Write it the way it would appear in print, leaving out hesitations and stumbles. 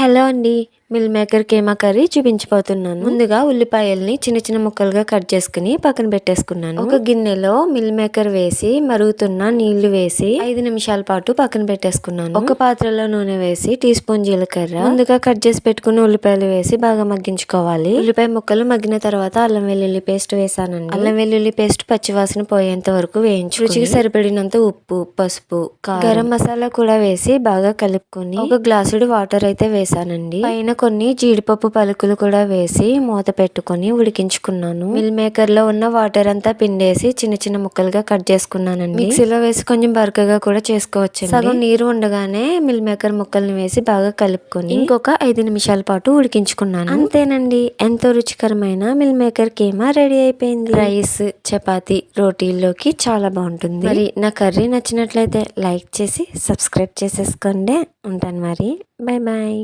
Hello అండి, meal maker keema curry చూపించబోతున్నాను. ముందుగా ఉల్లిపాయల్ని చిన్న చిన్న ముక్కలుగా కట్ చేసుకుని పక్కన పెట్టేసుకున్నాను. ఒక గిన్నెలో మిల్ మేకర్ వేసి మరుగుతున్న నీళ్లు వేసి 5 నిమిషాల పాటు పక్కన పెట్టేసుకున్నాను. ఒక పాత్రలో నూనె వేసి టీ స్పూన్ జీలకర్ర, ముందుగా కట్ చేసి పెట్టుకున్న ఉల్లిపాయలు వేసి బాగా మగ్గించుకోవాలి. ఉల్లిపాయ ముక్కలు మగ్గిన తర్వాత అల్లం వెల్లుల్లి పేస్ట్ వేసానండి. అల్లం వెల్లుల్లి పేస్ట్ పచ్చివాసన పోయేంత వరకు వేయించు. రుచికి సరిపడినంత ఉప్పు, పసుపు, గరం మసాలా కూడా వేసి బాగా కలుపుకొని ఒక గ్లాసుడు వాటర్ అయితే వేసానండి. పైన కొన్ని జీడిపప్పు పలుకులు కూడా వేసి మూత పెట్టుకొని ఉడికించుకున్నాను. మిల్ మేకర్ లో ఉన్న వాటర్ అంతా పిండేసి చిన్న చిన్న ముక్కలుగా కట్ చేసుకున్నానండి. మిక్సీలో వేసి కొంచెం బరకగా కూడా చేసుకోవచ్చు. సగం నీరు ఉండగానే మిల్ మేకర్ ముక్కల్ని వేసి బాగా కలుపుకొని ఇంకొక 5 నిమిషాల పాటు ఉడికించుకున్నాను. అంతేనండి, ఎంతో రుచికరమైన మిల్ మేకర్ కీమా రెడీ అయిపోయింది. రైస్, చపాతి, రోటీల్లోకి చాలా బాగుంటుంది. మరి నా కర్రీ నచ్చినట్లయితే లైక్ చేసి సబ్స్క్రైబ్ చేసేసుకోండి. ఉంటాను మరి, బాయ్ బాయ్.